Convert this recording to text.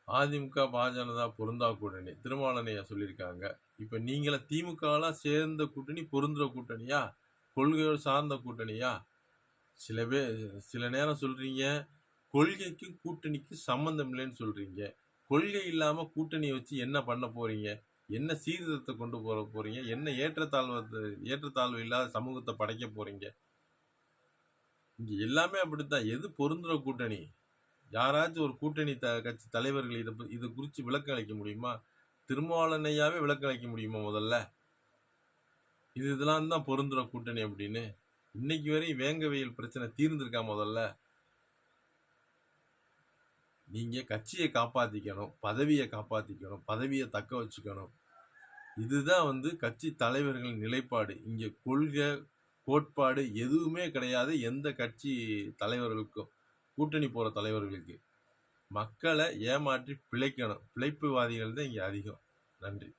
அதிமுக, பாஜக பொருந்தா கூட்டணி. திருமாவளவன் ஐயா சொல்லியிருக்காங்க. இப்ப நீங்கலாம் திமுகலாம் சேர்ந்த கூட்டணி பொருந்துற கூட்டணியா? கொள்கையோடு சார்ந்த கூட்டணியா? சில நேரம் சொல்றீங்க, கொள்கைக்கும் கூட்டணிக்கும் சம்மந்தம் இல்லைன்னு சொல்றீங்க. கொள்கை இல்லாம கூட்டணிய வச்சு என்ன பண்ண போறீங்க? என்ன சீர்திருத்தத்தை கொண்டு போறீங்க? என்ன ஏற்றத்தாழ்வு இல்லாத சமூகத்தை படைக்க போறீங்க? இங்க எல்லாமே அப்படித்தான். எது பொருந்துற கூட்டணி? யாராச்சும் ஒரு கூட்டணி கட்சி தலைவர்கள் இது குறித்து விளக்கம் அளிக்க முடியுமா? திருமாவளவன் ஐயாவே விளக்கம் அளிக்க முடியுமா முதல்ல? இதெல்லாம் தான் பொருந்துற கூட்டணி அப்படின்னு. இன்னைக்கு வரையும் வேங்கவையில் பிரச்சனை தீர்ந்திருக்கா முதல்ல? நீங்க கட்சியை காப்பாத்திக்கணும், பதவியை காப்பாத்திக்கணும், பதவியை தக்க வச்சுக்கணும். இதுதான் கட்சி தலைவர்களின் நிலைப்பாடு. இங்க கொள்கை, கோட்பாடு எதுவுமே கிடையாது எந்த கட்சி தலைவர்களுக்கும், கூட்டணி போற தலைவர்களுக்கு. மக்களை ஏமாற்றி பிழைக்கணும். பிழைப்புவாதிகள் தான் இங்க அதிகம். நன்றி.